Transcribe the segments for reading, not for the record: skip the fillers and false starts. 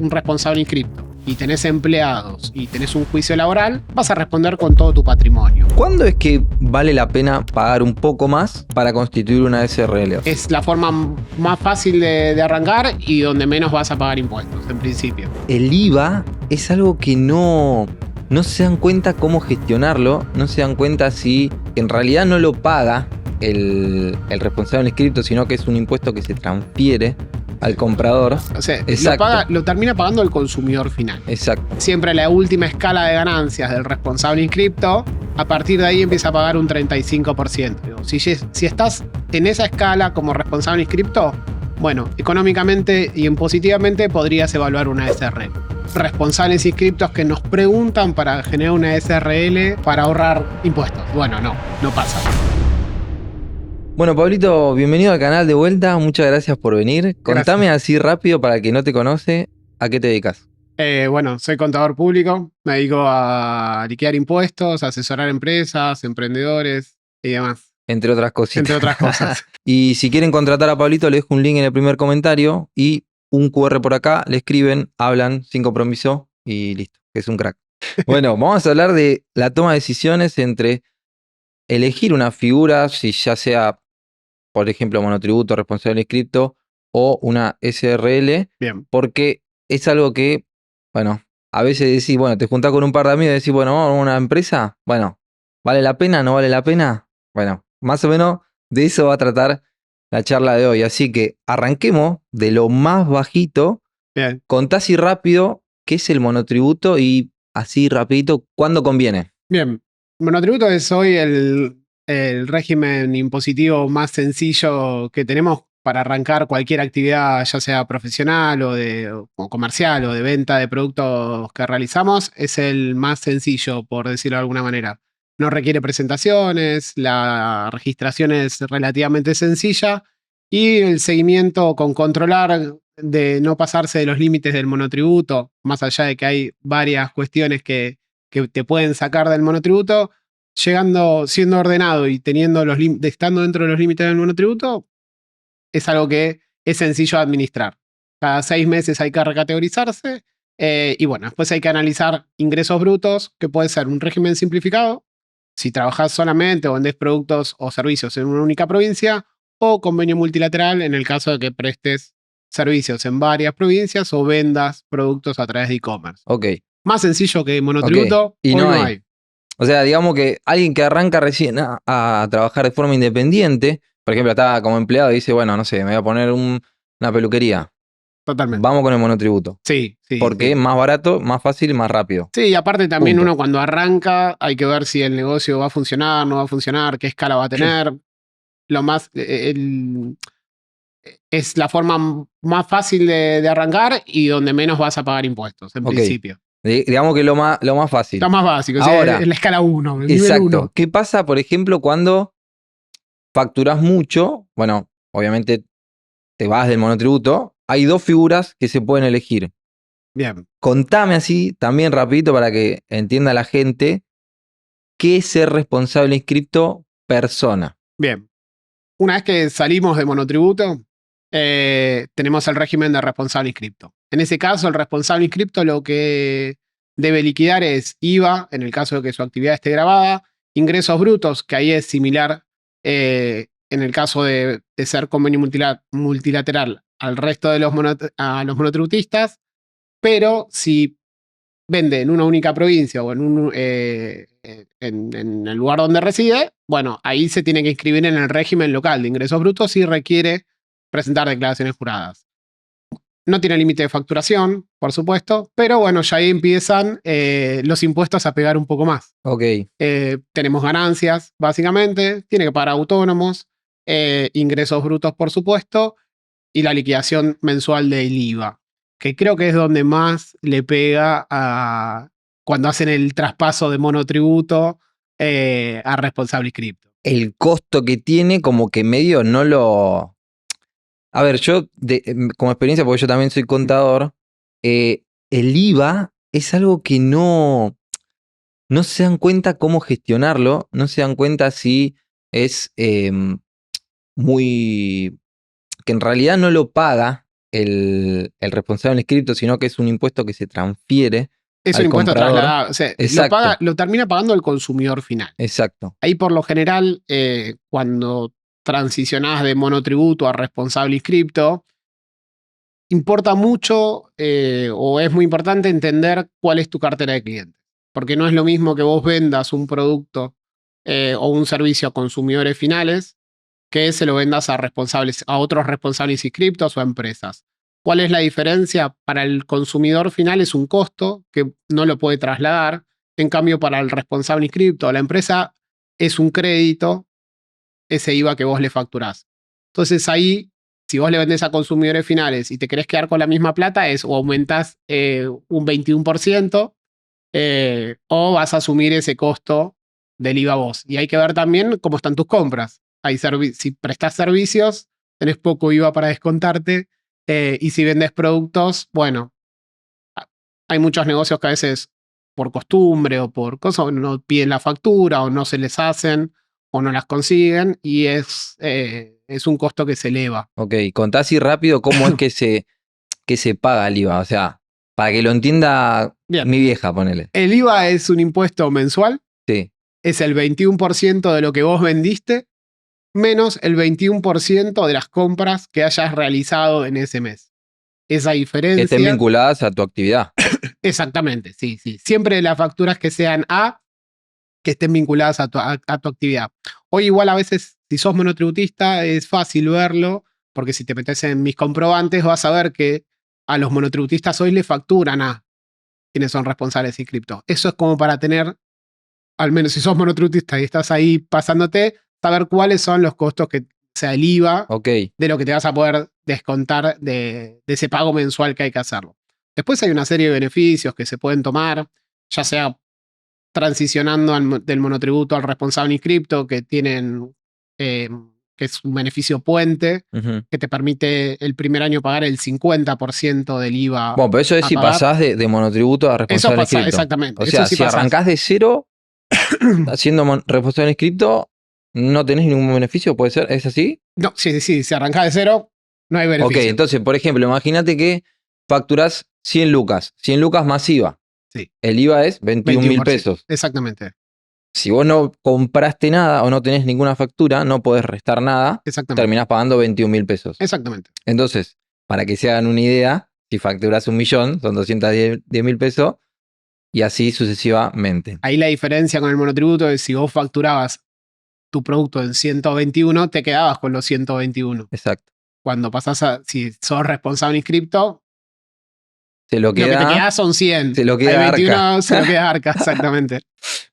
un responsable inscripto y tenés empleados y tenés un juicio laboral, vas a responder con todo tu patrimonio. ¿Cuándo es que vale la pena pagar un poco más para constituir una SRL? Es la forma más fácil de arrancar y donde menos vas a pagar impuestos, en principio. El IVA es algo que no se dan cuenta cómo gestionarlo, no se dan cuenta si en realidad no lo paga el responsable inscripto, sino que es un impuesto que se transfiere al comprador. O sea, Exacto. lo termina pagando el consumidor final. Exacto. Siempre la última escala de ganancias del responsable inscripto, a partir de ahí empieza a pagar un 35%. Digo, si estás en esa escala como responsable inscripto, bueno, económicamente y impositivamente podrías evaluar una SRL. Responsables inscriptos que nos preguntan para generar una SRL para ahorrar impuestos. Bueno, no pasa. Bueno, Pablito, bienvenido al canal de vuelta. Muchas gracias por venir. Contame así rápido para el que no te conoce, ¿a qué te dedicas? Bueno, soy contador público. Me dedico a liquidar impuestos, a asesorar empresas, emprendedores y demás. Entre otras cositas. Entre otras cosas. Y si quieren contratar a Pablito, les dejo un link en el primer comentario y un QR por acá. Le escriben, hablan sin compromiso y listo, que es un crack. Bueno, vamos a hablar de la toma de decisiones entre elegir una figura, si ya sea, por ejemplo, monotributo, responsable inscripto o una SRL. Bien. Porque es algo que, bueno, a veces decís, bueno, te juntás con un par de amigos y decís, bueno, vamos a una empresa, bueno, ¿vale la pena? ¿No vale la pena? Bueno, más o menos de eso va a tratar la charla de hoy. Así que arranquemos de lo más bajito. Bien. Contá así rápido qué es el monotributo y así rapidito, ¿cuándo conviene? Bien. Monotributo es hoy el régimen impositivo más sencillo que tenemos para arrancar cualquier actividad, ya sea profesional o comercial o de venta de productos que realizamos. Es el más sencillo, por decirlo de alguna manera. No requiere presentaciones, la registración es relativamente sencilla y el seguimiento con controlar de no pasarse de los límites del monotributo, más allá de que hay varias cuestiones que te pueden sacar del monotributo, siendo ordenado y estando dentro de los límites del monotributo, es algo que es sencillo de administrar. Cada 6 meses hay que recategorizarse y bueno, después hay que analizar ingresos brutos, que puede ser un régimen simplificado, si trabajás solamente o vendés productos o servicios en una única provincia, o convenio multilateral en el caso de que prestes servicios en varias provincias o vendas productos a través de e-commerce. Ok. Más sencillo que monotributo, Okay. Y hoy no hay. O sea, digamos que alguien que arranca recién a trabajar de forma independiente, por ejemplo, está como empleado y dice, bueno, no sé, me voy a poner una peluquería. Totalmente. Vamos con el monotributo. Sí. Porque es más barato, más fácil y más rápido. Sí, y aparte también Punto. uno cuando arranca hay que ver si el negocio va a funcionar, no va a funcionar, qué escala va a tener. Lo más... es la forma más fácil de arrancar y donde menos vas a pagar impuestos, en principio. Digamos que lo más fácil. Lo más básico, ahora, es la escala 1, el nivel exacto. 1. ¿Qué pasa, por ejemplo, cuando facturás mucho? Bueno, obviamente te vas del monotributo. Hay 2 figuras que se pueden elegir. Bien. Contame así, también rapidito para que entienda la gente, ¿qué es ser responsable inscripto persona? Bien. Una vez que salimos de monotributo, tenemos el régimen de responsable inscripto. En ese caso, el responsable inscripto lo que debe liquidar es IVA, en el caso de que su actividad esté grabada, ingresos brutos, que ahí es similar en el caso de ser convenio multilateral al resto de los monotributistas, pero si vende en una única provincia o en el lugar donde reside, bueno, ahí se tiene que inscribir en el régimen local de ingresos brutos y requiere presentar declaraciones juradas. No tiene límite de facturación, por supuesto, pero bueno, ya ahí empiezan los impuestos a pegar un poco más. Ok. Tenemos ganancias, básicamente, tiene que pagar autónomos, ingresos brutos, por supuesto, y la liquidación mensual del IVA, que creo que es donde más le pega cuando hacen el traspaso de monotributo a responsable inscripto. El costo que tiene como que medio no lo... A ver, yo como experiencia, porque yo también soy contador, el IVA es algo que no se dan cuenta cómo gestionarlo, no se dan cuenta si es muy... que en realidad no lo paga el responsable inscripto, sino que es un impuesto que se transfiere Es un al impuesto comprador. trasladado. O sea, Exacto. lo termina pagando el consumidor final. Exacto. Ahí por lo general, cuando transicionás de monotributo a responsable inscripto, importa mucho o es muy importante entender cuál es tu cartera de clientes. Porque no es lo mismo que vos vendas un producto o un servicio a consumidores finales que se lo vendas a otros responsables inscriptos o a empresas. ¿Cuál es la diferencia? Para el consumidor final es un costo que no lo puede trasladar. En cambio, para el responsable inscripto o la empresa es un crédito, ese IVA que vos le facturás. Entonces ahí, si vos le vendés a consumidores finales y te querés quedar con la misma plata, es o aumentás un 21% o vas a asumir ese costo del IVA vos. Y hay que ver también cómo están tus compras. Si prestás servicios, tenés poco IVA para descontarte. Y si vendes productos, bueno, hay muchos negocios que a veces por costumbre o por cosas no piden la factura o no se les hacen o no las consiguen y es un costo que se eleva. Ok, contá así rápido cómo es que se paga el IVA. O sea, para que lo entienda Bien, mi vieja, ponele. el IVA es un impuesto mensual, Sí. es el 21% de lo que vos vendiste menos el 21% de las compras que hayas realizado en ese mes. Esa Que estén diferencia, vinculadas a tu actividad. exactamente, sí, sí. Siempre las facturas que sean que estén vinculadas a tu actividad. Hoy igual a veces, si sos monotributista, es fácil verlo, porque si te metes en mis comprobantes vas a ver que a los monotributistas hoy le facturan a quienes son responsables inscriptos. Eso es como para tener, al menos si sos monotributista y estás ahí pasándote, saber cuáles son los costos que sea el IVA Ok. de lo que te vas a poder descontar de ese pago mensual que hay que hacerlo. Después hay una serie de beneficios que se pueden tomar, ya sea transicionando del monotributo al responsable inscripto, que tienen, que es un beneficio puente, Ujú. que te permite el primer año pagar el 50% del IVA Bueno, pero eso es a si pagar. pasás de monotributo a Eso responsable pasa, inscripto. exactamente. O Eso sea, sí si pasás. arrancás de cero, haciendo responsable inscripto, no tenés ningún beneficio, ¿puede ser? ¿Es así? No, sí, sí, si arrancás de cero, no hay Ok, beneficio. entonces, por ejemplo, imagínate que facturás 100 lucas. 100 lucas más IVA. Sí, El IVA es 21.000 21%. pesos. Exactamente, Si vos no compraste nada o no tenés ninguna factura, no podés restar nada, exactamente, terminás pagando 21.000 pesos. exactamente. Entonces, para que se hagan una idea, si facturas 1.000.000, son 210.000 pesos y así sucesivamente. Ahí la diferencia con el monotributo es si vos facturabas tu producto en 121, te quedabas con los 121. Exacto. Cuando pasás si sos responsable inscripto, Se lo lo que te queda, queda son 100. se lo Hay queda Arca. 21, se lo queda Arca, exactamente.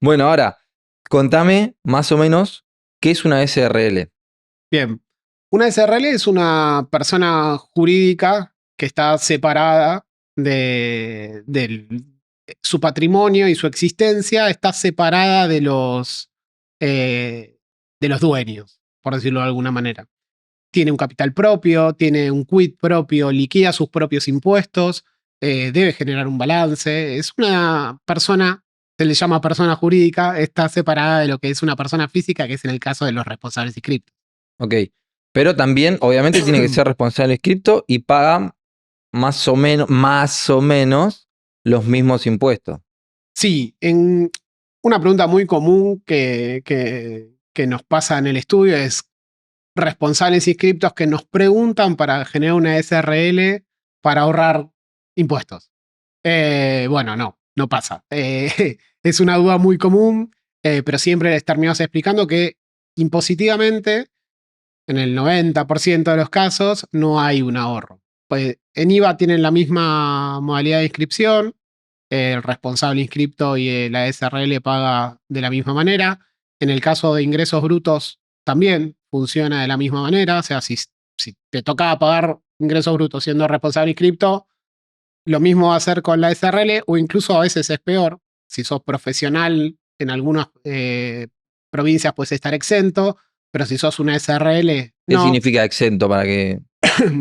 Bueno, ahora, contame más o menos qué es una SRL. Bien. Una SRL es una persona jurídica que está separada su patrimonio y su existencia está separada de los dueños, por decirlo de alguna manera. Tiene un capital propio, tiene un quit propio, liquida sus propios impuestos, debe generar un balance. Es una persona, se le llama persona jurídica, está separada de lo que es una persona física, que es en el caso de los responsables inscriptos. Ok. Pero también, obviamente, tiene que ser responsable inscripto y paga más o menos los mismos impuestos. Sí, en una pregunta muy común que nos pasa en el estudio es responsables inscriptos que nos preguntan para generar una SRL para ahorrar impuestos. Bueno, no pasa. Es una duda muy común, pero siempre les terminamos explicando que impositivamente, en el 90% de los casos, no hay un ahorro. Pues en IVA tienen la misma modalidad de inscripción, el responsable inscripto y la SRL paga de la misma manera. En el caso de ingresos brutos también funciona de la misma manera. O sea, si te toca pagar ingresos brutos siendo responsable inscripto, lo mismo va a hacer con la SRL o incluso a veces es peor. Si sos profesional en algunas provincias puedes estar exento, pero si sos una SRL, ¿Qué no. significa exento para que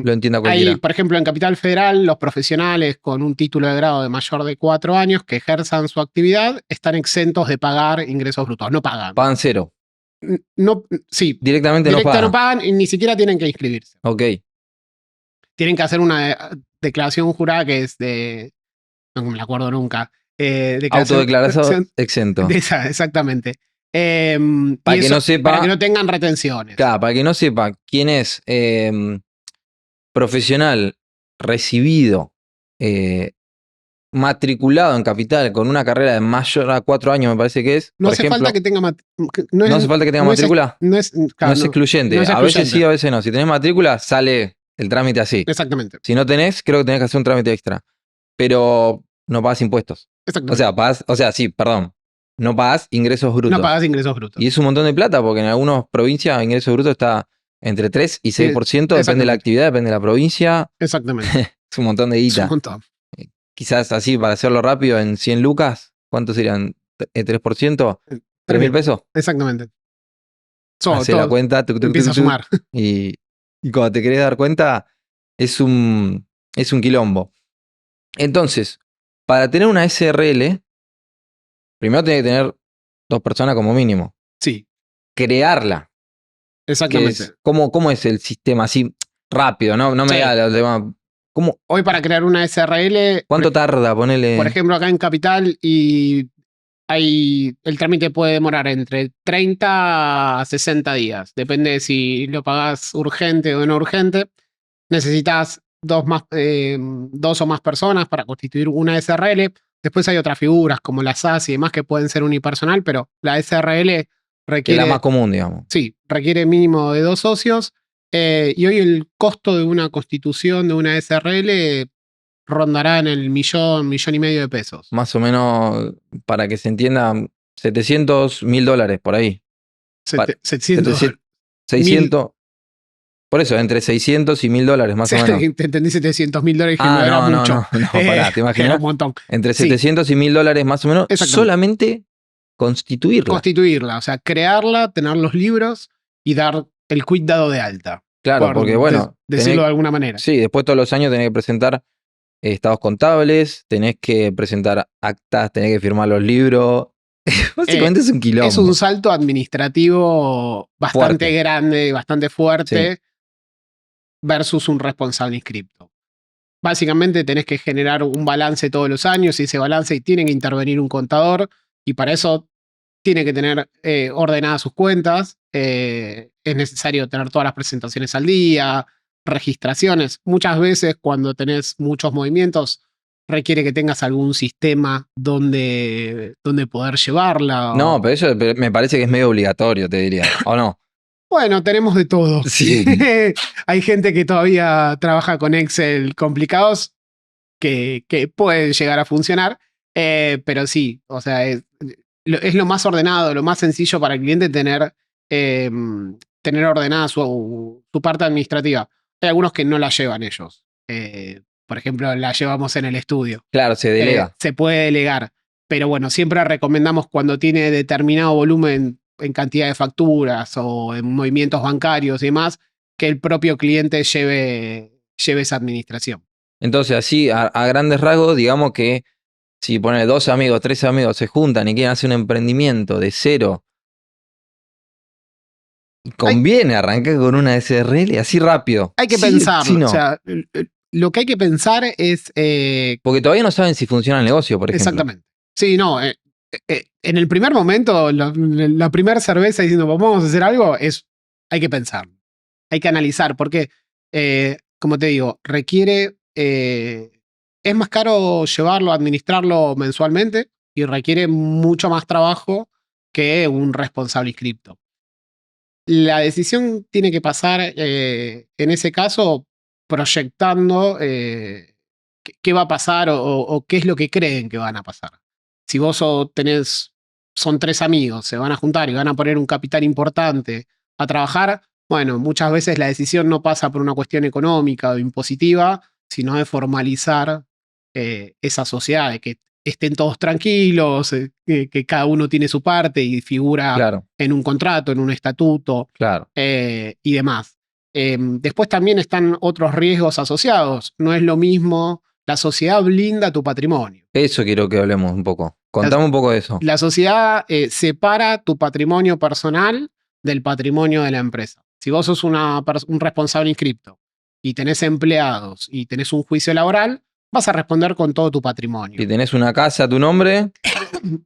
lo entienda Hay, cualquiera? por ejemplo, en Capital Federal, los profesionales con un título de grado de mayor de 4 años que ejerzan su actividad están exentos de pagar ingresos brutos. No pagan. Pagan cero. No, sí, Directamente no directa no pagan. pagan y ni siquiera tienen que inscribirse. Ok. tienen que hacer una declaración jurada que es no me la acuerdo nunca. Autodeclaración exento. Exactamente. Para y que eso, no sepa, para que no tengan retenciones. claro, para que no sepa quién es profesional recibido, matriculado en Capital con una carrera de mayor a 4 años, me parece que es. No Por hace ejemplo, falta que tenga no hace falta que tenga matrícula. No es, claro, No es excluyente. no es A veces sí, excluyente. a veces no. Si tenés matrícula, sale el trámite así. Exactamente. Si no tenés, creo que tenés que hacer un trámite extra. Pero no pagas impuestos. Sí, perdón. No pagas ingresos brutos. No pagas ingresos brutos. Y es un montón de plata, porque en algunas provincias ingresos brutos está entre 3 y 6%, depende de la actividad, depende de la provincia. Exactamente. Es un montón de guita. Es un montón. Quizás así, para hacerlo rápido, en 100 lucas, ¿cuánto serían? ¿3%? ¿3.000 pesos? Exactamente. Hace la cuenta, empieza a sumar. Y cuando te querés dar cuenta, es un quilombo. Entonces, para tener una SRL, primero tenés que tener 2 personas como mínimo. Sí. Crearla. Exactamente. ¿Cómo es el sistema? Así rápido, no me digas los demás. ¿Cómo? Hoy para crear una SRL... ¿Cuánto tarda? Ponele. Por ejemplo, acá en Capital el trámite puede demorar entre 30 a 60 días. Depende de si lo pagás urgente o no urgente. Necesitas dos o más personas para constituir una SRL. Después hay otras figuras como la SAS y demás que pueden ser unipersonal, pero la SRL requiere... Es la más común, digamos. Sí, requiere mínimo de 2 socios. Y hoy el costo de una constitución de una SRL rondará en el millón y medio de pesos. Más o menos, para que se entienda, 700, $1.000 por ahí. 700. 600. Por eso, entre 600 y $1.000 más o menos. Te entendí $700.000 que no era mucho. No, pará, ¿te imaginas? Era un montón. Entre 700 y $1.000 más o menos, solamente constituirla. Constituirla, o sea, crearla, tener los libros y dar el quit dado de alta. Claro, porque bueno. Decirlo de alguna manera. Sí, después todos los años tenés que presentar estados contables, tenés que presentar actas, tenés que firmar los libros. Básicamente es un quilombo. Es un salto administrativo bastante grande, bastante fuerte, versus un responsable inscripto. Básicamente tenés que generar un balance todos los años y ese balance tiene que intervenir un contador y para eso tiene que tener ordenadas sus cuentas. Es necesario tener todas las presentaciones al día, registraciones. Muchas veces cuando tenés muchos movimientos requiere que tengas algún sistema donde poder llevarla. No, pero eso me parece que es medio obligatorio, te diría. ¿O no? Bueno, tenemos de todo. Sí. Hay gente que todavía trabaja con Excel complicados que pueden llegar a funcionar, pero sí, o sea, es lo más ordenado, lo más sencillo para el cliente tener ordenada su parte administrativa. Hay algunos que no la llevan ellos. Por ejemplo, la llevamos en el estudio. Claro, se delega. Se puede delegar. Pero bueno, siempre recomendamos cuando tiene determinado volumen en cantidad de facturas o en movimientos bancarios y demás, que el propio cliente lleve esa administración. Entonces, así, a grandes rasgos, digamos que si pone 2 amigos, 3 amigos se juntan y quieren hacer un emprendimiento de cero, conviene arrancar con una SRL así rápido. Hay que pensarlo. No. O sea, lo que hay que pensar es... porque todavía no saben si funciona el negocio, por ejemplo. Exactamente. Sí, no. En el primer momento, la primera cerveza diciendo vamos a hacer algo, hay que pensarlo. Hay que analizar, porque, como te digo, requiere... es más caro llevarlo, administrarlo mensualmente y requiere mucho más trabajo que un responsable inscripto. La decisión tiene que pasar, en ese caso, proyectando qué va a pasar o qué es lo que creen que van a pasar. Si vos son 3 amigos, se van a juntar y van a poner un capital importante a trabajar, bueno, muchas veces la decisión no pasa por una cuestión económica o impositiva, sino de formalizar esa sociedad, de que estén todos tranquilos, que cada uno tiene su parte y figura en un contrato, en un estatuto y demás. Después también están otros riesgos asociados. No es lo mismo, la sociedad blinda tu patrimonio. Eso quiero que hablemos un poco. Contame un poco de eso. La sociedad separa tu patrimonio personal del patrimonio de la empresa. Si vos sos un responsable inscripto y tenés empleados y tenés un juicio laboral, vas a responder con todo tu patrimonio. Si tenés una casa a tu nombre y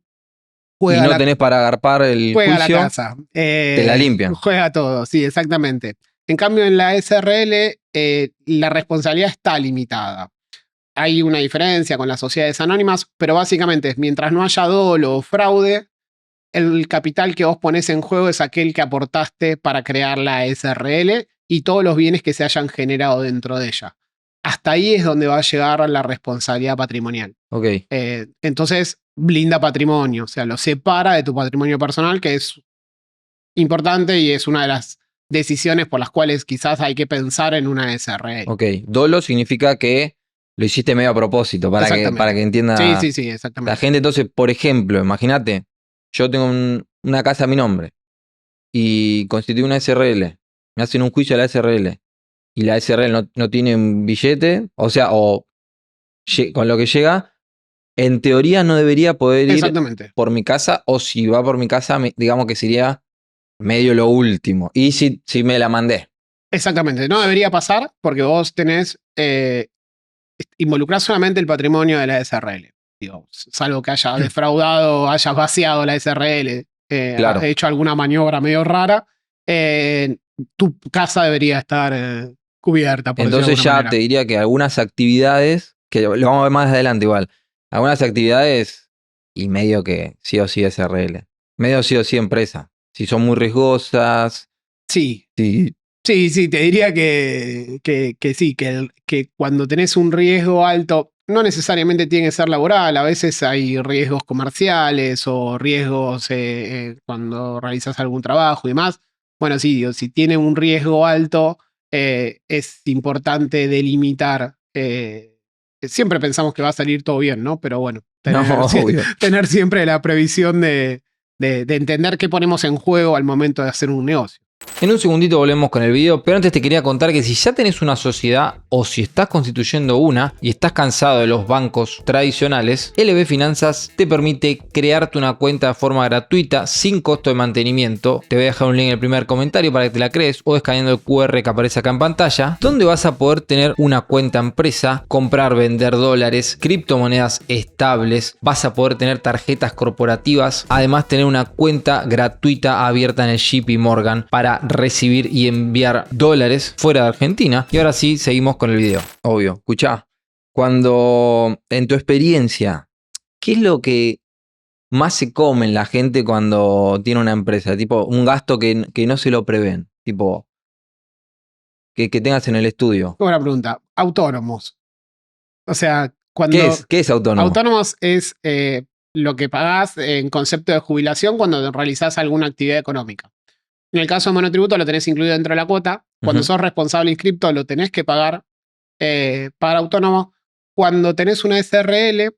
Juega no la, tenés para agarpar el juega la juicio, casa. te la limpian. Juega todo, sí, exactamente. En cambio, en la SRL, la responsabilidad está limitada. Hay una diferencia con las sociedades anónimas, pero básicamente, mientras no haya dolo o fraude, el capital que vos ponés en juego es aquel que aportaste para crear la SRL y todos los bienes que se hayan generado dentro de ella. Hasta ahí es donde va a llegar la responsabilidad patrimonial. Ok. Entonces, blinda patrimonio, o sea, lo separa de tu patrimonio personal, que es importante y es una de las decisiones por las cuales quizás hay que pensar en una SRL. Ok. Dolo significa que lo hiciste medio a propósito, para que entienda Sí, exactamente. la gente. Entonces, por ejemplo, imagínate, yo tengo una casa a mi nombre y constituyo una SRL. Me hacen un juicio a la SRL y la SRL no tiene un billete, o sea, con lo que llega, en teoría no debería poder ir Exactamente. por mi casa, o si va por mi casa, digamos que sería medio lo último. Y si me la mandé. Exactamente. No debería pasar porque vos tenés. Involucrás solamente el patrimonio de la SRL. Digo, salvo que haya defraudado, hayas vaciado la SRL, Claro. has hecho alguna maniobra medio rara, tu casa debería estar cubierta. Por Entonces decirlo de ya alguna manera. te diría que algunas actividades, que lo vamos a ver más adelante igual, algunas actividades y medio que sí o sí SRL, medio sí o sí empresa. Si son muy riesgosas, Sí. sí. Sí, te diría que sí, que cuando tenés un riesgo alto, no necesariamente tiene que ser laboral, a veces hay riesgos comerciales o riesgos cuando realizas algún trabajo y demás. Bueno, sí, digo, si tiene un riesgo alto, es importante delimitar. Siempre pensamos que va a salir todo bien, ¿no? Pero bueno, No, obvio. tener siempre la previsión de entender qué ponemos en juego al momento de hacer un negocio. En un segundito volvemos con el video, pero antes te quería contar que si ya tenés una sociedad o si estás constituyendo una y estás cansado de los bancos tradicionales, LB Finanzas te permite crearte una cuenta de forma gratuita sin costo de mantenimiento. Te voy a dejar un link en el primer comentario para que te la crees o escaneando el QR que aparece acá en pantalla, donde vas a poder tener una cuenta empresa, comprar, vender dólares, criptomonedas estables, vas a poder tener tarjetas corporativas, además tener una cuenta gratuita abierta en el JP Morgan para recibir y enviar dólares fuera de Argentina. Y ahora sí, seguimos con el video. Obvio, escuchá, cuando en tu experiencia, ¿qué es lo que más se come en la gente cuando tiene una empresa? Tipo, un gasto que no se lo prevén. Tipo, que tengas en el estudio. Buena pregunta. Autónomos. O sea, cuando. ¿Qué es autónomo? Autónomos es lo que pagás en concepto de jubilación cuando realizás alguna actividad económica. En el caso de monotributo lo tenés incluido dentro de la cuota. Cuando sos responsable inscripto lo tenés que pagar para autónomo. Cuando tenés una SRL,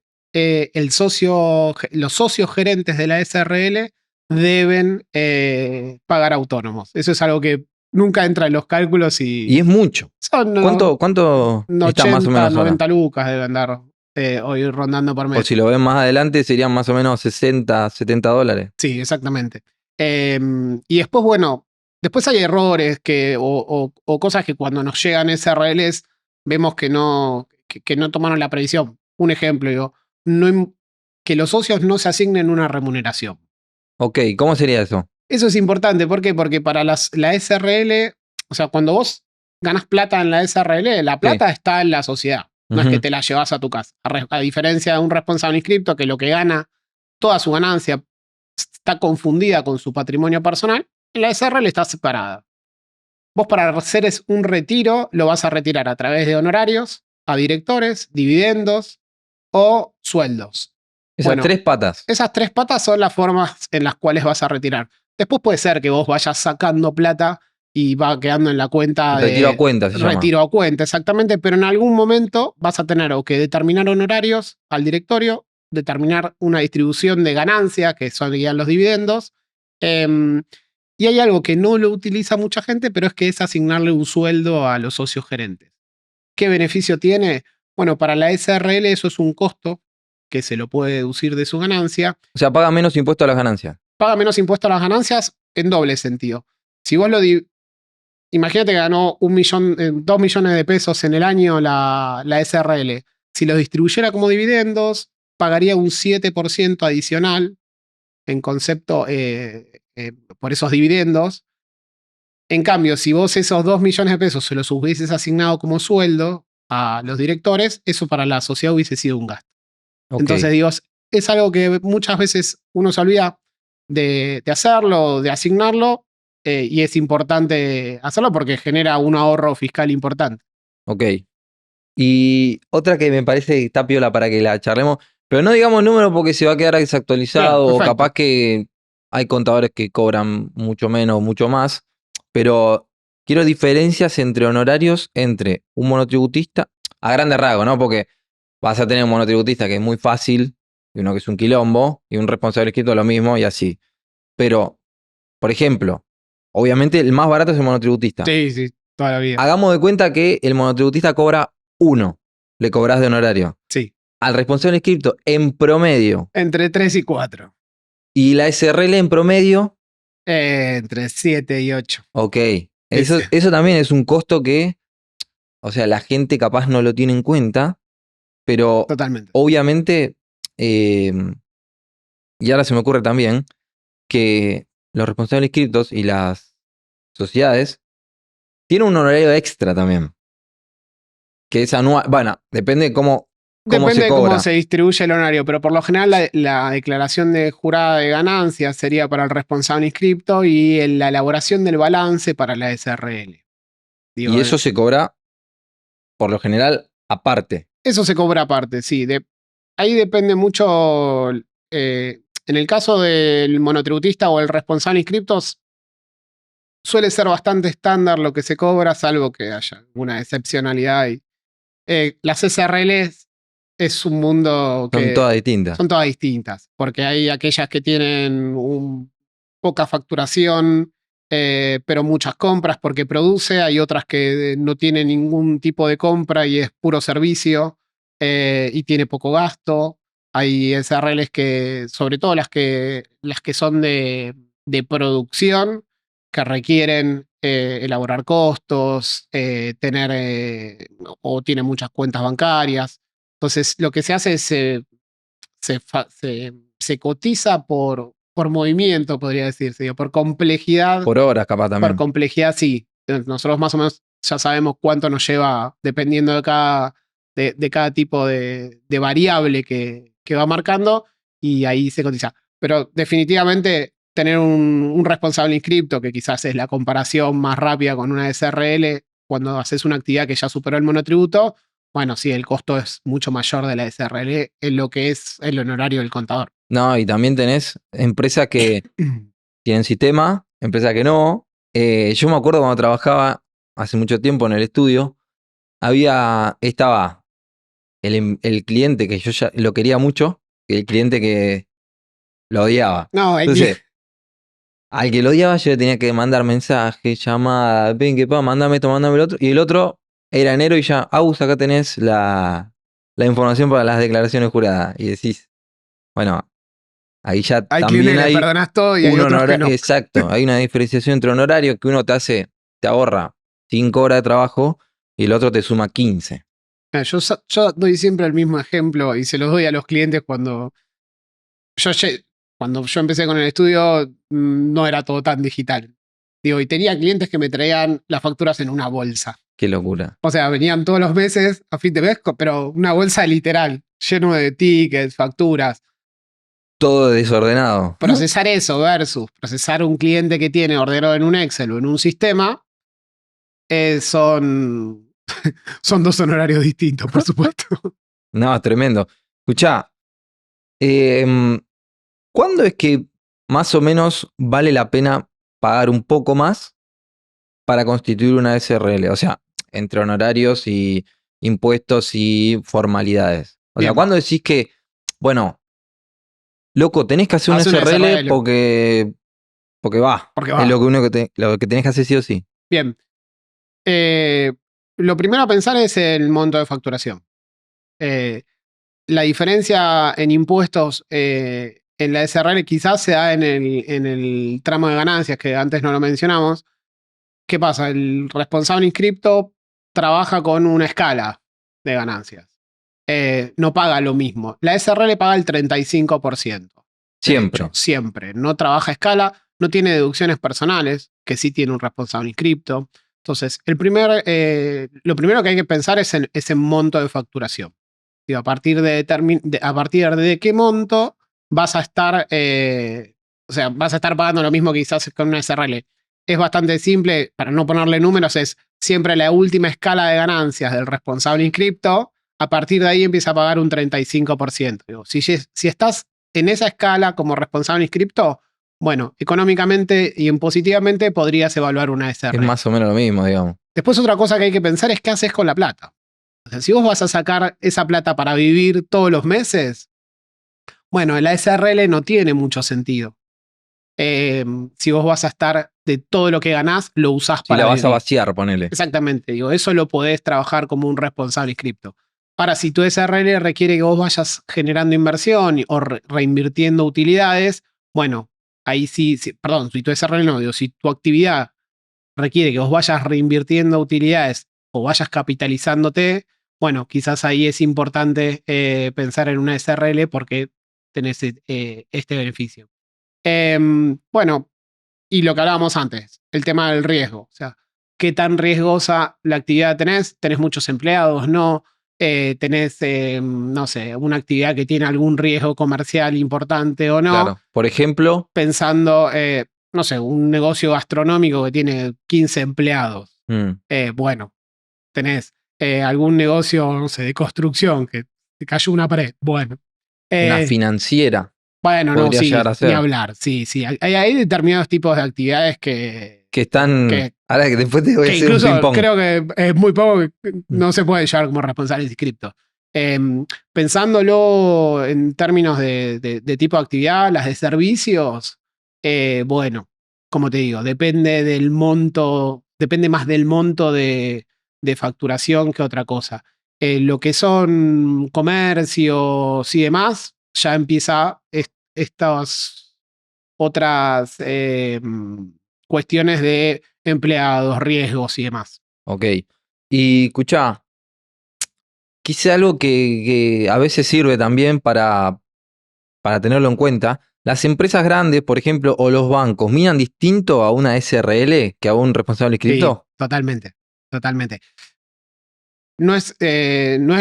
los socios gerentes de la SRL deben pagar autónomos. Eso es algo que nunca entra en los cálculos y es mucho. son ¿Cuánto 80, está más o menos 90 ahora? lucas deben andar hoy rondando por mes. O si lo ven más adelante serían más o menos 60, 70 dólares. Sí, exactamente. Y después, bueno, después hay errores o cosas que cuando nos llegan SRLs vemos que no tomaron la previsión. Un ejemplo, digo, que los socios no se asignen una remuneración. Ok, ¿cómo sería eso? Eso es importante, ¿por qué? Porque para la SRL, o sea, cuando vos ganas plata en la SRL, la plata está en la sociedad, no es que te la llevas a tu casa. A diferencia de un responsable inscripto que lo que gana, toda su ganancia está confundida con su patrimonio personal, en la SRL está separada. Vos para hacer un retiro lo vas a retirar a través de honorarios, a directores, dividendos o sueldos. Esas tres patas. Esas tres patas son las formas en las cuales vas a retirar. Después puede ser que vos vayas sacando plata y va quedando en la cuenta Retiro a cuenta se llama. Retiro a cuenta, exactamente, pero en algún momento vas a tener o que determinar honorarios al directorio, determinar una distribución de ganancia, que son los dividendos. Y hay algo que no lo utiliza mucha gente, pero es que es asignarle un sueldo a los socios gerentes. ¿Qué beneficio tiene? Bueno, para la SRL eso es un costo que se lo puede deducir de su ganancia. O sea, paga menos impuesto a las ganancias. Paga menos impuesto a las ganancias en doble sentido. Si vos imagínate que ganó 2 millones de pesos en el año la SRL. Si lo distribuyera como dividendos, pagaría un 7% adicional en concepto por esos dividendos. En cambio, si vos esos 2 millones de pesos se los hubieses asignado como sueldo a los directores, eso para la sociedad hubiese sido un gasto. Ok, Entonces, digo, es algo que muchas veces uno se olvida de hacerlo, de asignarlo, y es importante hacerlo porque genera un ahorro fiscal importante. ok. Y otra que me parece que está piola para que la charlemos, pero no digamos número porque se va a quedar Bien, desactualizado o capaz perfecto. que hay contadores que cobran mucho menos, mucho más, pero quiero diferencias entre honorarios entre un monotributista, a grandes rasgos, ¿no? Porque vas a tener un monotributista que es muy fácil, y uno que es un quilombo, y un responsable escrito lo mismo, y así. Pero, por ejemplo, obviamente el más barato es el monotributista. Sí, sí, toda la vida. Hagamos de cuenta que el monotributista cobra 1, le cobrás de honorario. Sí, Al responsable inscripto en promedio. entre 3 y 4. Y la SRL en promedio, Entre 7 y 8. ok. Eso, Ese, eso también es un costo que, o sea, la gente capaz no lo tiene en cuenta, pero totalmente. obviamente, eh, y ahora se me ocurre también, que los responsables inscriptos y las sociedades tienen un honorario extra también, que es anual. Bueno, depende de cómo se Depende de cómo cobra. se distribuye el honorario, pero por lo general la declaración de jurada de ganancias sería para el responsable inscripto y la elaboración del balance para la SRL. Y Digo, eso se cobra, por lo general, aparte. eso se cobra aparte, sí. Ahí depende mucho. En el caso del monotributista o el responsable inscripto, suele ser bastante estándar lo que se cobra, salvo que haya una excepcionalidad. Las SRLs es un mundo Son que todas distintas. son todas distintas, porque hay aquellas que tienen poca facturación, pero muchas compras porque produce, hay otras que no tienen ningún tipo de compra y es puro servicio, y tiene poco gasto. Hay SRLs que, sobre todo las que son de producción, que requieren elaborar costos, tener o tienen muchas cuentas bancarias. Entonces, lo que se hace es se cotiza por movimiento, podría decirse, digo, por complejidad. Por horas, capaz Por también. complejidad, sí. Nosotros más o menos ya sabemos cuánto nos lleva, dependiendo de cada tipo de variable que va marcando, y ahí se cotiza. Pero definitivamente tener un responsable inscripto, que quizás es la comparación más rápida con una SRL, cuando haces una actividad que ya superó el monotributo, bueno, sí, el costo es mucho mayor de la SRL en lo que es el honorario del contador. No, y también tenés empresas que tienen sistema, empresas que no. Yo me acuerdo cuando trabajaba hace mucho tiempo en el estudio, estaba el cliente que yo ya lo quería mucho, y el cliente que lo odiaba. No, hay que. Entonces, al que lo odiaba yo le tenía que mandar mensajes, llamadas, ven que pa, mándame esto, mándame el otro. Y el otro era enero y ya, acá tenés la información para las declaraciones juradas. Y decís, bueno, ahí ya Hay clientes también que le hay perdonas todo y hay un otros que honorario, no. exacto, hay una diferenciación entre honorario que uno te ahorra 5 horas de trabajo y el otro te suma 15. Yo doy siempre el mismo ejemplo y se los doy a los clientes yo, cuando yo empecé con el estudio, no era todo tan digital. Digo, y tenía clientes que me traían las facturas en una bolsa. Qué locura. O sea, venían todos los meses a fin de mes, pero una bolsa literal, lleno de tickets, facturas. Todo desordenado. Procesar eso versus procesar un cliente que tiene ordenado en un Excel o en un sistema, son dos honorarios distintos, por supuesto. No, tremendo. Escuchá, em, ¿cuándo es que más o menos vale la pena pagar un poco más para constituir una SRL? O sea, entre honorarios y impuestos y formalidades. O sea, Bien, ¿cuándo decís que, bueno, loco, tenés que hacer una haz una SRL SRL, porque va? porque Es va. lo que tenés que hacer sí o sí. Bien. Eh, lo primero a pensar es el monto de facturación. Eh, la diferencia en impuestos en la SRL quizás se da en el tramo de ganancias, que antes no lo mencionamos. ¿qué pasa? El responsable inscripto trabaja con una escala de ganancias. No paga lo mismo. La SRL paga el 35%. De hecho, siempre. No trabaja a escala, no tiene deducciones personales, que sí tiene un responsable inscripto. Entonces, lo primero que hay que pensar es en ese monto de facturación. Digo, a partir de qué monto vas a estar, vas a estar pagando lo mismo que quizás con una SRL. Es bastante simple, para no ponerle números, es siempre la última escala de ganancias del responsable inscripto. A partir de ahí empieza a pagar un 35%. Digo, si estás en esa escala como responsable inscripto, bueno, económicamente y impositivamente podrías evaluar una SRL. Es más o menos lo mismo, digamos. Después otra cosa que hay que pensar es qué haces con la plata. O sea, si vos vas a sacar esa plata para vivir todos los meses, bueno, la SRL no tiene mucho sentido. Si vos vas a estar de todo lo que ganás, lo usás para la vas vivir. A vaciar, ponele. Exactamente, digo, eso lo podés trabajar como un responsable inscripto. Ahora, si tu SRL requiere que vos vayas generando inversión o reinvirtiendo utilidades, bueno, ahí perdón, si tu SRL no, digo, si tu actividad requiere que vos vayas reinvirtiendo utilidades o vayas capitalizándote, bueno, quizás ahí es importante pensar en una SRL porque tenés este beneficio. Bueno, y lo que hablábamos antes, el tema del riesgo. O sea, ¿qué tan riesgosa la actividad tenés? ¿Tenés muchos empleados? ¿No? ¿Tenés, no sé, una actividad que tiene algún riesgo comercial importante o no? Claro. Por ejemplo. Pensando, no sé, un negocio gastronómico que tiene 15 empleados. Bueno, tenés algún negocio, no sé, de construcción que te cayó una pared. Bueno. Una financiera. Bueno, no, sí, ni hablar. Sí. Hay determinados tipos de actividades que están. Ahora que después te voy a hacer un ping-pong. Creo que es muy poco que no se puede llevar como responsable inscripto. Pensándolo en términos de tipo de actividad, las de servicios, bueno, como te digo, depende más del monto de facturación que otra cosa. Lo que son comercios y demás, ya empieza estas otras cuestiones de empleados, riesgos y demás. Ok. Y escuchá, quise algo que a veces sirve también para tenerlo en cuenta. Las empresas grandes, por ejemplo, o los bancos, ¿miran distinto a una SRL que a un responsable inscripto? Sí, totalmente. No es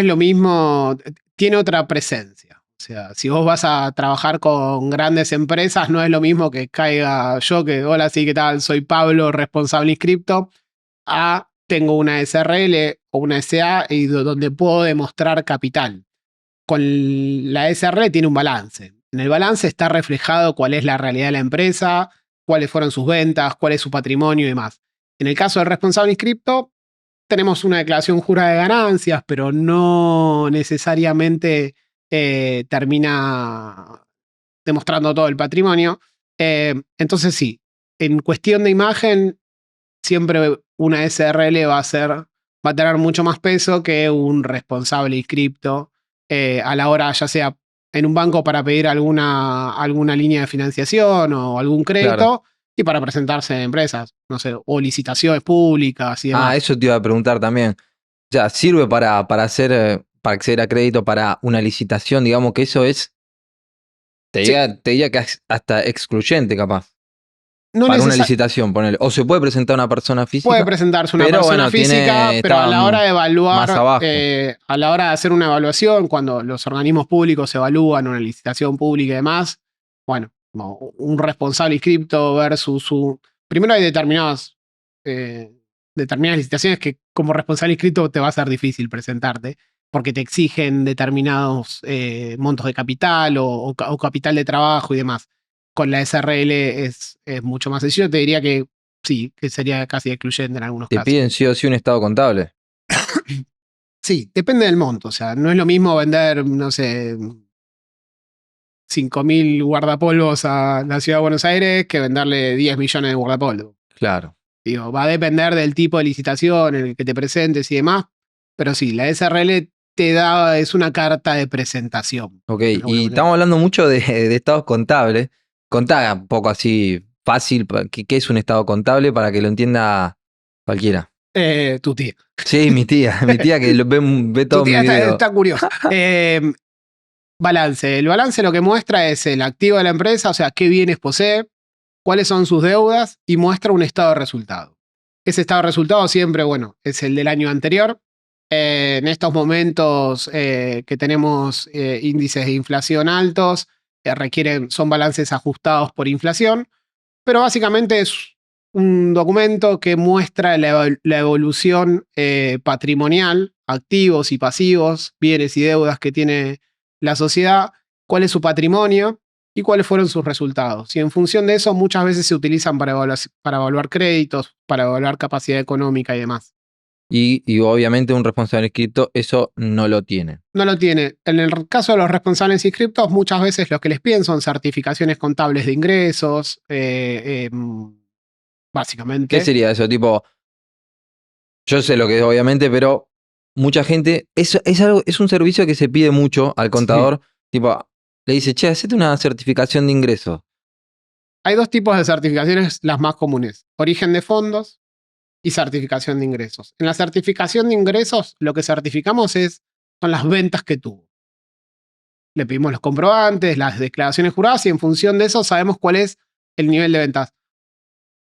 lo mismo, tiene otra presencia. O sea, si vos vas a trabajar con grandes empresas, no es lo mismo que caiga yo, que hola, sí, ¿qué tal? Soy Pablo, responsable inscripto, tengo una SRL o una SA y donde puedo demostrar capital. Con la SRL tiene un balance. En el balance está reflejado cuál es la realidad de la empresa, cuáles fueron sus ventas, cuál es su patrimonio y demás. En el caso del responsable inscripto, tenemos una declaración jurada de ganancias, pero no necesariamente termina demostrando todo el patrimonio. Entonces sí, en cuestión de imagen, siempre una SRL va a tener mucho más peso que un responsable inscripto a la hora, ya sea en un banco para pedir alguna línea de financiación o algún crédito. Claro. Y para presentarse en empresas, no sé, o licitaciones públicas y demás. Eso te iba a preguntar también. Ya, ¿sirve para acceder a crédito para una licitación? Digamos que eso es, te diría que es hasta excluyente capaz. No para una licitación, ponele. O se puede presentar una persona física. Puede presentarse una persona física, pero a la hora de evaluar, a la hora de hacer una evaluación, cuando los organismos públicos evalúan una licitación pública y demás, bueno, un responsable inscripto versus primero hay determinadas licitaciones que como responsable inscripto te va a ser difícil presentarte porque te exigen determinados montos de capital o capital de trabajo y demás. Con la SRL es mucho más sencillo. Te diría que sí, que sería casi excluyente en algunos casos. ¿Te piden sí o sí un estado contable? Sí, depende del monto. O sea, no es lo mismo vender, no sé, 5.000 guardapolvos a la ciudad de Buenos Aires que venderle 10 millones de guardapolvos. Claro. Digo, va a depender del tipo de licitación en el que te presentes y demás. Pero sí, la SRL es una carta de presentación. Ok, y estamos hablando mucho de estados contables. Contá un poco así fácil qué es un estado contable para que lo entienda Cualquiera. Tu tía. Sí, mi tía que ve Tu todo mi tía video. está curiosa. Balance. El balance lo que muestra es el activo de la empresa, o sea, qué bienes posee, cuáles son sus deudas y muestra un estado de resultado. Ese estado de resultado siempre, bueno, es el del año anterior. En estos momentos que tenemos índices de inflación altos, son balances ajustados por inflación, pero básicamente es un documento que muestra la evolución patrimonial, activos y pasivos, bienes y deudas que tiene la sociedad, cuál es su patrimonio y cuáles fueron sus resultados. Y en función de eso muchas veces se utilizan para evaluar créditos, para evaluar capacidad económica y demás. Y obviamente un responsable inscripto eso no lo tiene. No lo tiene. En el caso de los responsables inscriptos, muchas veces lo que les piden son certificaciones contables de ingresos, básicamente. ¿Qué sería eso? Tipo, yo sé lo que es obviamente, pero mucha gente, es un servicio que se pide mucho al contador. Sí. Tipo, le dice, che, hacete una certificación de ingresos. Hay dos tipos de certificaciones, las más comunes: origen de fondos y certificación de ingresos. En la certificación de ingresos, lo que certificamos son las ventas que tuvo. Le pedimos los comprobantes, las declaraciones juradas y en función de eso sabemos cuál es el nivel de ventas.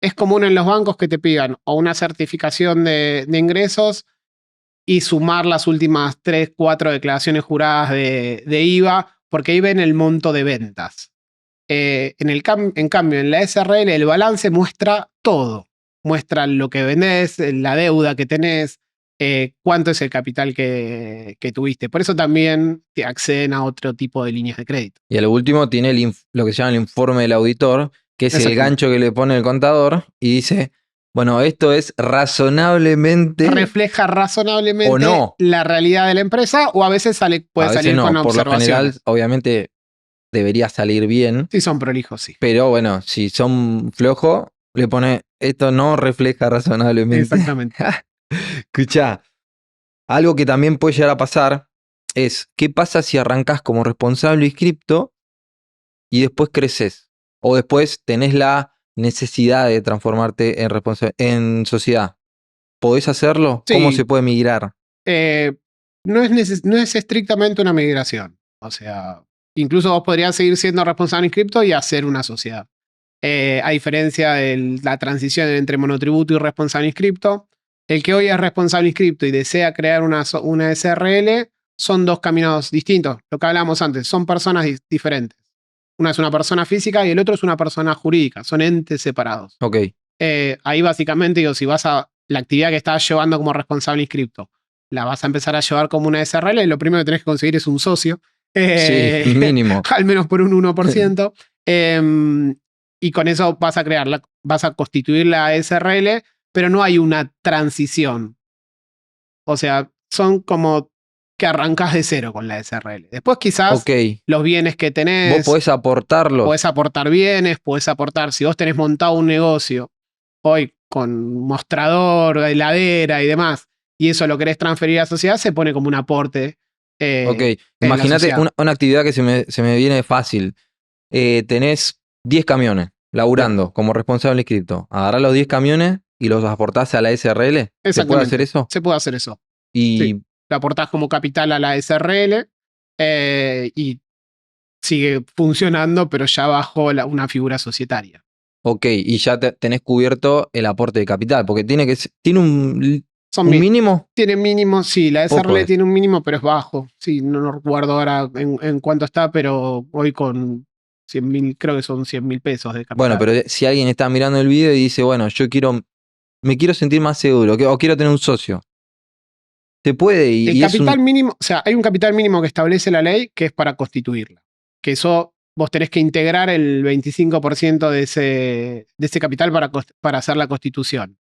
Es común en los bancos que te pidan o una certificación de ingresos y sumar las últimas 3, 4 declaraciones juradas de IVA, porque ahí ven el monto de ventas. En cambio, en la SRL el balance muestra todo. Muestra lo que vendés, la deuda que tenés, cuánto es el capital que tuviste. Por eso también te acceden a otro tipo de líneas de crédito. Y a lo último tiene lo que se llama el informe del auditor, que es el gancho que le pone el contador y dice, bueno, esto es razonablemente... Refleja razonablemente o no. la realidad de la empresa o a veces puede salir no, con observaciones. Por lo general, obviamente, debería salir bien. Si son prolijos, sí. Pero bueno, si son flojos, le pone, esto no refleja razonablemente. Exactamente. Escuchá, algo que también puede llegar a pasar es, ¿qué pasa si arrancás como responsable inscripto y después creces? O después tenés la necesidad de transformarte en sociedad. ¿Podés hacerlo? Sí. ¿Cómo se puede migrar? No es estrictamente una migración. O sea, incluso vos podrías seguir siendo responsable inscripto y hacer una sociedad. A diferencia de la transición entre monotributo y responsable inscripto, el que hoy es responsable inscripto y desea crear una SRL son dos caminos distintos. Lo que hablábamos antes, son personas diferentes. Una es una persona física y el otro es una persona jurídica. Son entes separados. Ok. Ahí básicamente digo, si vas a la actividad que estás llevando como responsable inscripto, la vas a empezar a llevar como una SRL, lo primero que tenés que conseguir es un socio. Sí, mínimo. Al menos por un 1%. Y con eso vas a constituir la SRL, pero no hay una transición. O sea, son como que arrancas de cero con la SRL. Después quizás los bienes que tenés... Vos podés aportarlos. Podés aportar bienes, podés aportar... Si vos tenés montado un negocio hoy con mostrador, heladera y demás, y eso lo querés transferir a la sociedad, se pone como un aporte. Ok, imagínate una actividad que se me viene fácil. Tenés 10 camiones laburando como responsable inscripto. Agarrás los 10 camiones y los aportás a la SRL. ¿Se puede hacer eso? Se puede hacer eso. Y sí. Le aportás como capital a la SRL y sigue funcionando, pero ya bajo una figura societaria. Ok, y ya tenés cubierto el aporte de capital, porque tiene un mínimo. Tiene mínimo, sí, la SRL tiene un mínimo, pero es bajo. Sí, no recuerdo ahora en cuánto está, pero hoy con 100.000, creo que son 100.000 pesos de capital. Bueno, pero si alguien está mirando el video y dice, bueno, me quiero sentir más seguro, o quiero tener un socio. Se puede. El capital mínimo, o sea, hay un capital mínimo que establece la ley que es para constituirla. Que eso vos tenés que integrar el 25% de ese capital para hacer la constitución.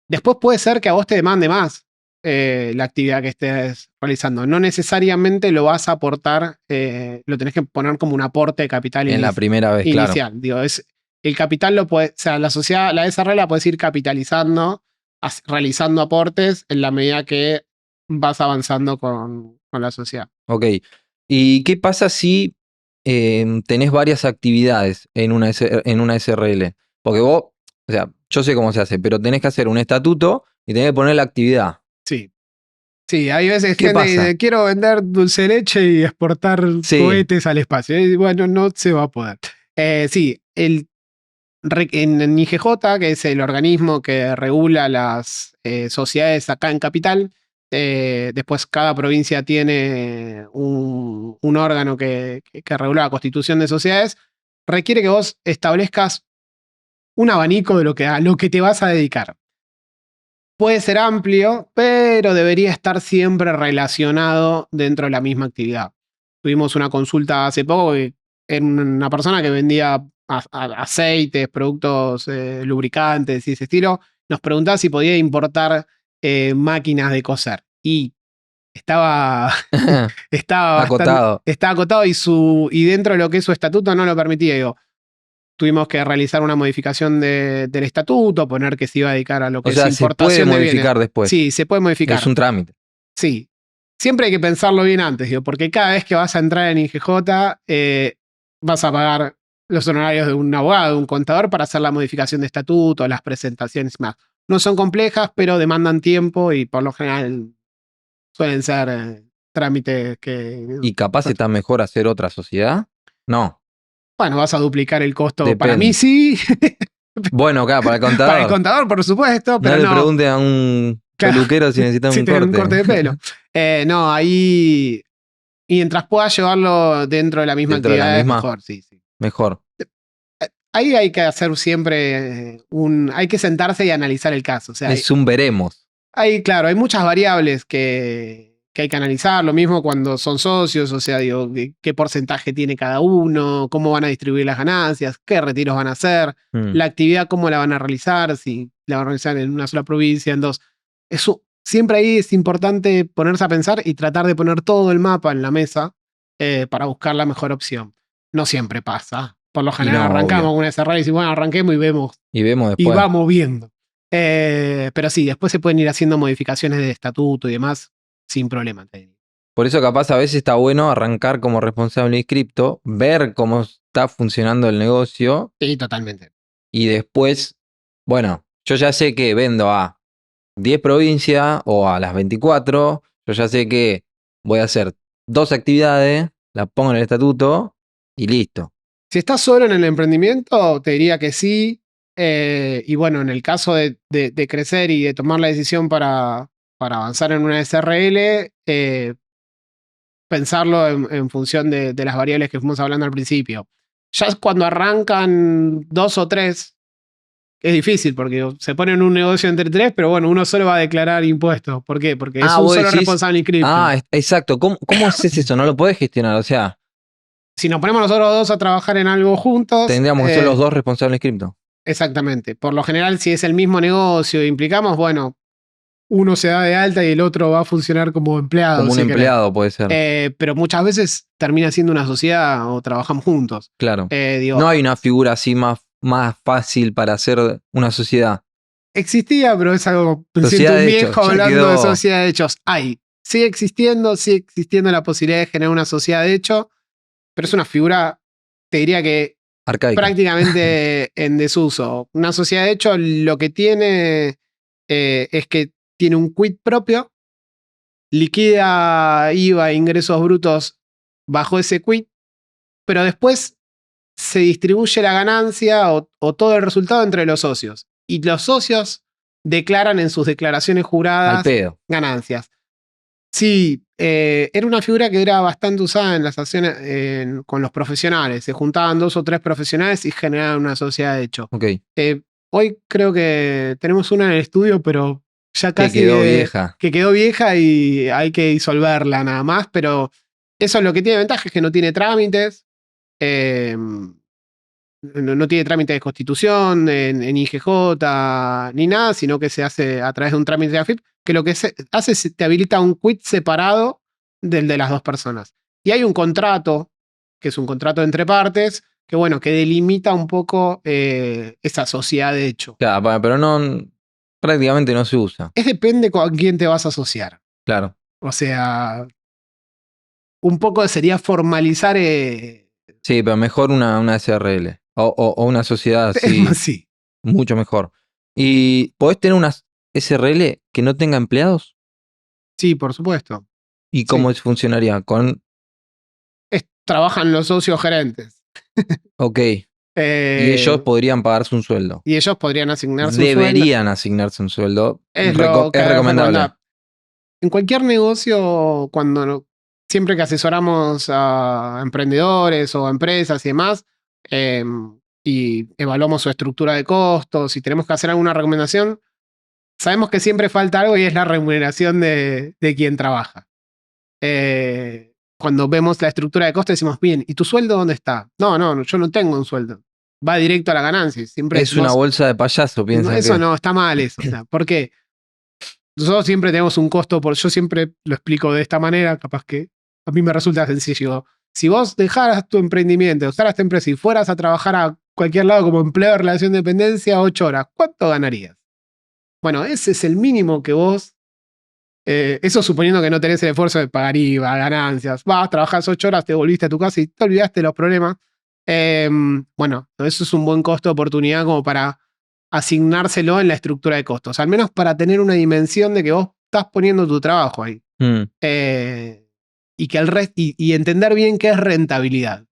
Después puede ser que a vos te demande más la actividad que estés realizando. No necesariamente lo vas a aportar, lo tenés que poner como un aporte de capital en la primera vez, inicial. Claro. Digo, el capital o sea, la sociedad, la SRL la puedes ir capitalizando, realizando aportes en la medida que vas avanzando con la sociedad. Ok. ¿Y qué pasa si tenés varias actividades en una SRL? Porque vos, o sea, yo sé cómo se hace, pero tenés que hacer un estatuto y tenés que poner la actividad. Sí. Sí, hay veces ¿Qué gente que pasa? dice, quiero vender dulce de leche y exportar Sí. cohetes al espacio. Y bueno, no se va a poder. Sí, en IGJ, que es el organismo que regula las sociedades acá en Capital, después cada provincia tiene un órgano que regula la constitución de sociedades, requiere que vos establezcas un abanico de a lo que te vas a dedicar. Puede ser amplio, pero debería estar siempre relacionado dentro de la misma actividad. Tuvimos una consulta hace poco en una persona que vendía aceites, productos lubricantes y ese estilo. Nos preguntaba si podía importar máquinas de coser. Y estaba, Acotado. estaba acotado y dentro de lo que es su estatuto no lo permitía. Digo, tuvimos que realizar una modificación del estatuto, poner que se iba a dedicar a lo que O es sea, se puede importación de bienes. modificar después. Sí, se puede Es modificar. un trámite. Sí. Siempre hay que pensarlo bien antes, digo, porque cada vez que vas a entrar en IGJ vas a pagar los honorarios de un abogado, de un contador para hacer la modificación de estatuto, las presentaciones y más. No son complejas, pero demandan tiempo y por lo general suelen ser trámites que... ¿Y capaz está mejor hacer otra sociedad? No, Bueno, vas a duplicar el costo. depende. Para mí sí. Bueno, acá, para el contador. Para el contador, por supuesto, pero no le no. pregunte a un peluquero si necesita si un tiene corte. un corte de pelo. No, ahí. Y mientras puedas llevarlo dentro de la misma Dentro de la actividad es misma. mejor, sí, sí. Mejor. Ahí hay que hacer siempre hay que sentarse y analizar el caso. O sea, Es un veremos. claro, hay muchas variables que hay que analizar. Lo mismo cuando son socios, o sea, digo, qué porcentaje tiene cada uno, cómo van a distribuir las ganancias, qué retiros van a hacer, la actividad, cómo la van a realizar, si la van a realizar en una sola provincia, en dos. Siempre ahí es importante ponerse a pensar y tratar de poner todo el mapa en la mesa para buscar la mejor opción. No siempre pasa. Por lo general no, arrancamos obvio. con una SRL y decimos, bueno, arranquemos y vemos. Y vemos Y después. vamos viendo. Pero sí, después se pueden ir haciendo modificaciones de estatuto y demás sin problema. Por eso capaz a veces está bueno arrancar como responsable inscripto, ver cómo está funcionando el negocio. Sí, totalmente. Y después, bueno, yo ya sé que vendo a 10 provincias o a las 24. Yo ya sé que voy a hacer 2 actividades, las pongo en el estatuto y listo. Si estás solo en el emprendimiento, te diría que sí. Y bueno, en el caso de crecer y de tomar la decisión para avanzar en una SRL, pensarlo en función de las variables que fuimos hablando al principio. Ya cuando arrancan 2 o 3, es difícil porque se ponen un negocio entre 3, pero bueno, uno solo va a declarar impuestos. ¿Por qué? Porque es un solo responsable inscripto. Exacto. ¿Cómo haces eso? No lo podés gestionar. O sea, si nos ponemos nosotros dos a trabajar en algo juntos, tendríamos que ser los 2 responsables inscriptos. Exactamente. Por lo general, si es el mismo negocio e implicamos, bueno, uno se da de alta y el otro va a funcionar como empleado. Como un empleado puede ser. Pero muchas veces termina siendo una sociedad o trabajamos juntos. Claro. No hay una figura así más fácil para hacer una sociedad. Existía, pero es algo. Me siento un viejo hablando de sociedad de hechos. Sigue existiendo la posibilidad de generar una sociedad de hecho, pero es una figura, te diría que arcaica. Prácticamente en desuso. Una sociedad de hecho lo que tiene es que tiene un quit propio, liquida IVA e ingresos brutos bajo ese quit, pero después se distribuye la ganancia o todo el resultado entre los socios. Y los socios declaran en sus declaraciones juradas ganancias. Sí, era una figura que era bastante usada en las acciones con los profesionales. Se juntaban 2 o 3 profesionales y generaban una sociedad de hecho. Okay. Hoy creo que tenemos una en el estudio, pero ya casi quedó vieja. Que quedó vieja y hay que disolverla nada más. Pero eso es lo que tiene ventaja, es que no tiene trámites. No tiene trámite de constitución en IGJ ni nada, sino que se hace a través de un trámite de AFIP, que lo que hace es te habilita un quit separado del de las 2 personas. Y hay un contrato, que es un contrato entre partes, que bueno, que delimita un poco esa sociedad de hecho. Claro, pero no, prácticamente no se usa. Depende con quién te vas a asociar. Claro. O sea, un poco sería formalizar... sí, pero mejor una SRL. O una sociedad así. sí. Mucho mejor. ¿Y podés tener una SRL que no tenga empleados? Sí, por supuesto. ¿Y cómo Sí. funcionaría? Trabajan los socios gerentes. Ok. Y ellos podrían pagarse un sueldo. Y ellos podrían asignarse un sueldo. Deberían asignarse un sueldo. Es lo que Es es recomendable. recomendable. En cualquier negocio, siempre que asesoramos a emprendedores o a empresas y demás, y evaluamos su estructura de costos y tenemos que hacer alguna recomendación, sabemos que siempre falta algo y es la remuneración de quien trabaja. Cuando vemos la estructura de costos decimos, bien, ¿y tu sueldo dónde está? No, yo no tengo un sueldo. Va directo a la ganancia. Siempre Es una bolsa de payaso, piensan eso que. no, está mal eso. O sea, ¿por qué? Nosotros siempre tenemos un costo yo siempre lo explico de esta manera, capaz que a mí me resulta sencillo. Si vos dejaras tu emprendimiento, dejaras tu empresa y fueras a trabajar a cualquier lado como empleado de relación de dependencia 8 horas, ¿cuánto ganarías? Bueno, ese es el mínimo que vos, eso suponiendo que no tenés el esfuerzo de pagar IVA, ganancias, vas, trabajás 8 horas, te volviste a tu casa y te olvidaste de los problemas. Bueno, eso es un buen costo de oportunidad como para asignárselo en la estructura de costos, al menos para tener una dimensión de que vos estás poniendo tu trabajo ahí. Y que y entender bien qué es rentabilidad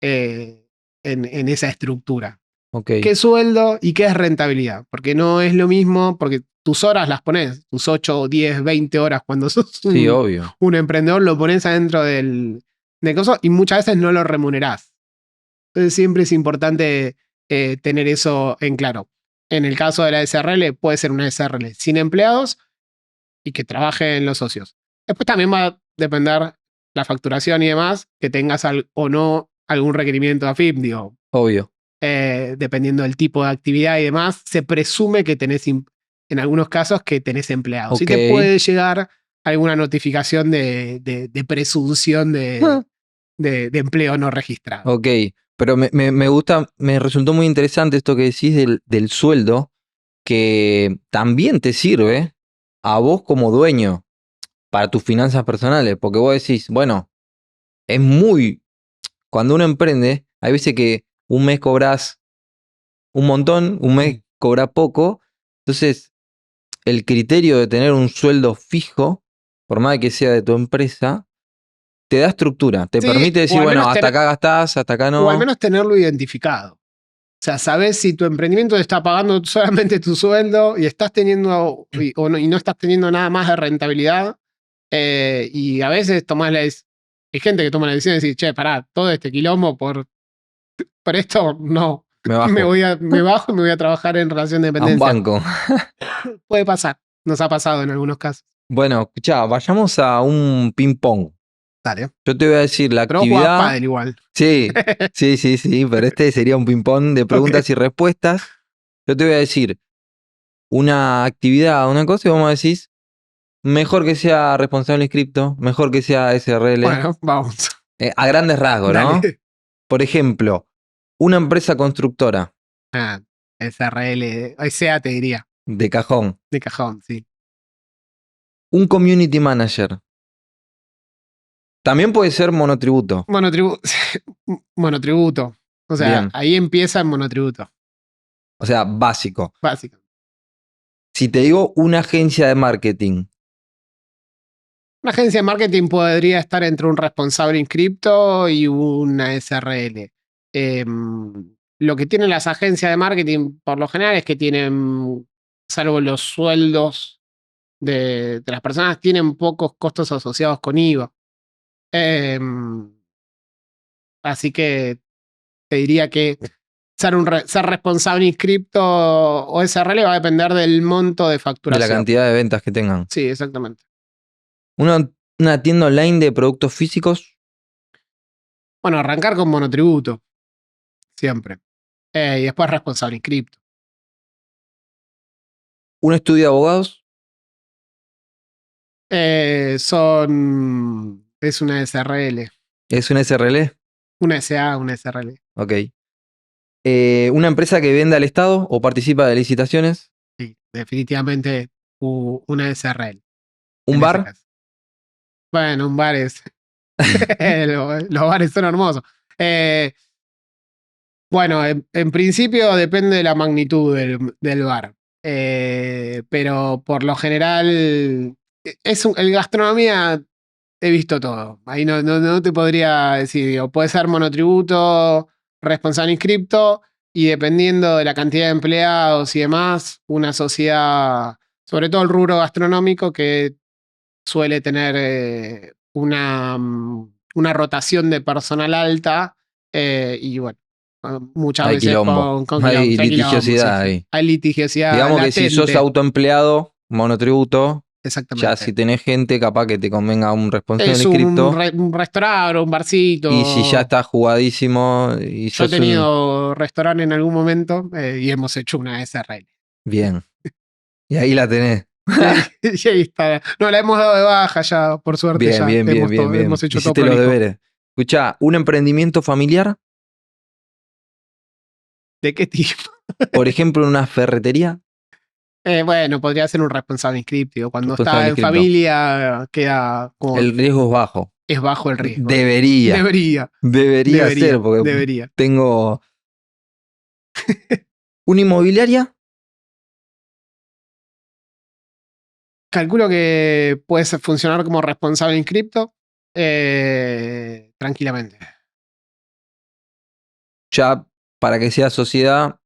en esa estructura. Okay. ¿Qué sueldo y qué es rentabilidad? Porque no es lo mismo, porque tus horas las pones, tus 8, 10, 20 horas cuando sos Sí, obvio. un emprendedor, lo pones adentro del coso y muchas veces no lo remunerás. Entonces siempre es importante tener eso en claro. En el caso de la SRL, puede ser una SRL sin empleados y que trabajen los socios. Después también va a depender la facturación y demás, que tengas o no algún requerimiento de AFIP, digo. Obvio. Dependiendo del tipo de actividad y demás, se presume que tenés, en algunos casos, que tenés empleados. Okay. Y te puede llegar alguna notificación de presunción de empleo no registrado. Ok, pero me gusta, me resultó muy interesante esto que decís del sueldo, que también te sirve a vos como dueño para tus finanzas personales, porque vos decís, bueno, es muy, cuando uno emprende, hay veces que un mes cobras un montón, un mes cobras poco, entonces el criterio de tener un sueldo fijo, por más que sea de tu empresa, te da estructura, te permite decir, bueno, hasta acá gastás, hasta acá no. O al menos tenerlo identificado. O sea, sabes si tu emprendimiento te está pagando solamente tu sueldo y estás teniendo y no estás teniendo nada más de rentabilidad. Y a veces tomás hay gente que toma la decisión de decir, che, pará, todo este quilombo por esto, no. Me bajo. Me bajo y me voy a trabajar en relación de dependencia. A un banco. Puede pasar. Nos ha pasado en algunos casos. Bueno, escuchá, vayamos a un ping-pong. Dale. Yo te voy a decir la pero actividad. Vos jugás pádel igual. Sí, pero este sería un ping-pong de preguntas y respuestas. Yo te voy a decir una actividad, una cosa, y vos me decís, mejor que sea responsable inscripto, mejor que sea SRL. Bueno, vamos. A grandes rasgos, ¿no? Dale. Por ejemplo, una empresa constructora. SRL, SEA te diría. De cajón. De cajón, sí. Un community manager. También puede ser monotributo. Monotributo. O sea, bien. Ahí empieza el monotributo. O sea, básico. Básico. Si te digo una agencia de marketing. Una agencia de marketing podría estar entre un responsable inscripto y una SRL. Lo que tienen las agencias de marketing por lo general es que tienen, salvo los sueldos de las personas, tienen pocos costos asociados con IVA. Así que te diría que ser responsable inscripto o SRL va a depender del monto de facturación. De la cantidad de ventas que tengan. Sí, exactamente. Una tienda online de productos físicos. Bueno, arrancar con monotributo. Siempre. Y después responsable inscripto. ¿Un estudio de abogados? Es una SRL. ¿Es una SRL? Una SA, una SRL. Ok. ¿Una empresa que vende al Estado o participa de licitaciones? Sí, definitivamente una SRL. ¿Un bar? Bueno, un bar es... los bares son hermosos. Bueno, en principio depende de la magnitud del bar. Pero por lo general, el gastronomía he visto todo. Ahí no te podría decir, digo, puede ser monotributo, responsable inscripto, y dependiendo de la cantidad de empleados y demás, una sociedad, sobre todo el rubro gastronómico, que suele tener una rotación de personal alta, y bueno, muchas Hay veces quilombo, con quilombo, hay hay quilombo, sí, litigiosidad sí. ahí. Hay litigiosidad Digamos que si sos latente, autoempleado, monotributo, ya si exactamente. tenés gente, capaz que te convenga un responsable Es inscripto. un restaurante, un Y si ya barcito. estás jugadísimo y Yo he sos un... tenido restaurante en algún momento, y hemos hecho una SRL. Bien. Y ahí la tenés. Y ahí está. No, la hemos dado de baja ya, por suerte Bien, ya. bien, bien, bien, Hemos bien. hecho todo Hiciste los prolijo. deberes. Escuchá, un emprendimiento familiar, ¿De qué tipo? por ejemplo, en una ferretería, Bueno, podría ser un responsable inscripto. Cuando está responsable en inscripto. familia, queda como. El riesgo es bajo. Es bajo el riesgo. Debería. Debería, Debería ser, debería, porque debería. tengo una inmobiliaria. Calculo que puede funcionar como responsable inscripto, tranquilamente. Ya para que sea sociedad,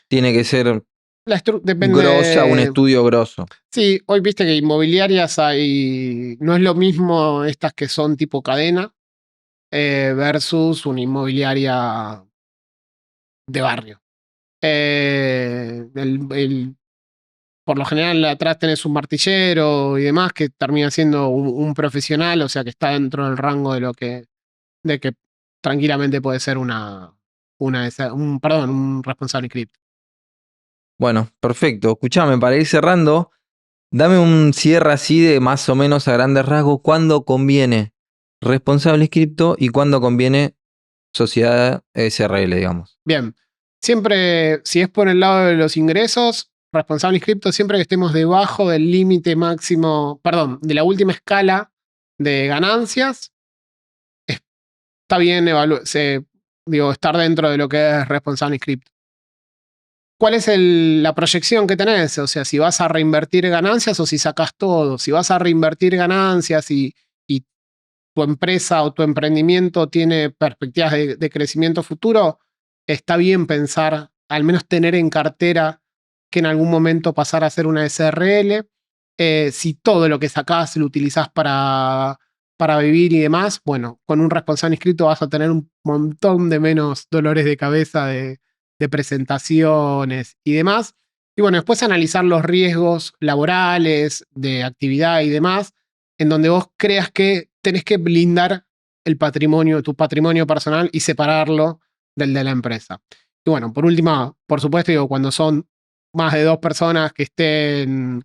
tiene que ser grosa, un Depende. estudio grosso. Sí, hoy viste que inmobiliarias hay. No es lo mismo estas que son tipo cadena, versus una inmobiliaria de barrio. Eh, el- el- por lo general atrás tenés un martillero y demás que termina siendo un profesional, o sea que está dentro del rango de que tranquilamente puede ser un responsable cripto. Bueno, perfecto. Escuchame, para ir cerrando, dame un cierre así de más o menos a grandes rasgos. ¿Cuándo conviene responsable inscripto y cuándo conviene sociedad SRL, digamos? Bien, siempre, si es por el lado de los ingresos, responsable inscripto, siempre que estemos debajo del límite máximo, perdón, de la última escala de ganancias, está bien estar dentro de lo que es responsable inscripto. ¿Cuál es la proyección que tenés? O sea, si vas a reinvertir ganancias o si sacás todo. Si vas a reinvertir ganancias y tu empresa o tu emprendimiento tiene perspectivas de crecimiento futuro, está bien pensar, al menos tener en cartera que en algún momento pasar a ser una SRL. Si todo lo que sacás lo utilizás para vivir y demás, bueno, con un responsable inscrito vas a tener un montón de menos dolores de cabeza de presentaciones y demás. Y bueno, después analizar los riesgos laborales, de actividad y demás, en donde vos creas que tenés que blindar el patrimonio, tu patrimonio personal y separarlo del de la empresa. Y bueno, por último, por supuesto, digo, cuando son más de 2 personas que estén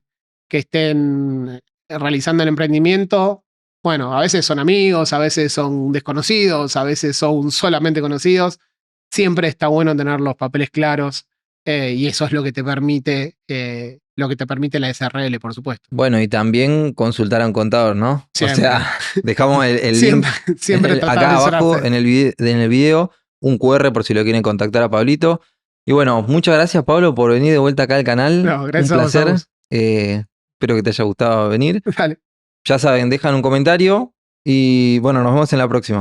realizando el emprendimiento, bueno, a veces son amigos, a veces son desconocidos, a veces son solamente conocidos. Siempre está bueno tener los papeles claros, y eso es lo que te permite la SRL, por supuesto. Bueno, y también consultar a un contador, ¿no? O Siempre. sea, dejamos el link Siempre tratar de acá abajo asesorarse. en el video, un QR por si lo quieren contactar a Pablito. Y bueno, muchas gracias Pablo por venir de vuelta acá al canal. No, Un gracias a vos, a placer. vos. Espero que te haya gustado venir. Dale. Ya saben, dejan un comentario y bueno, nos vemos en la próxima.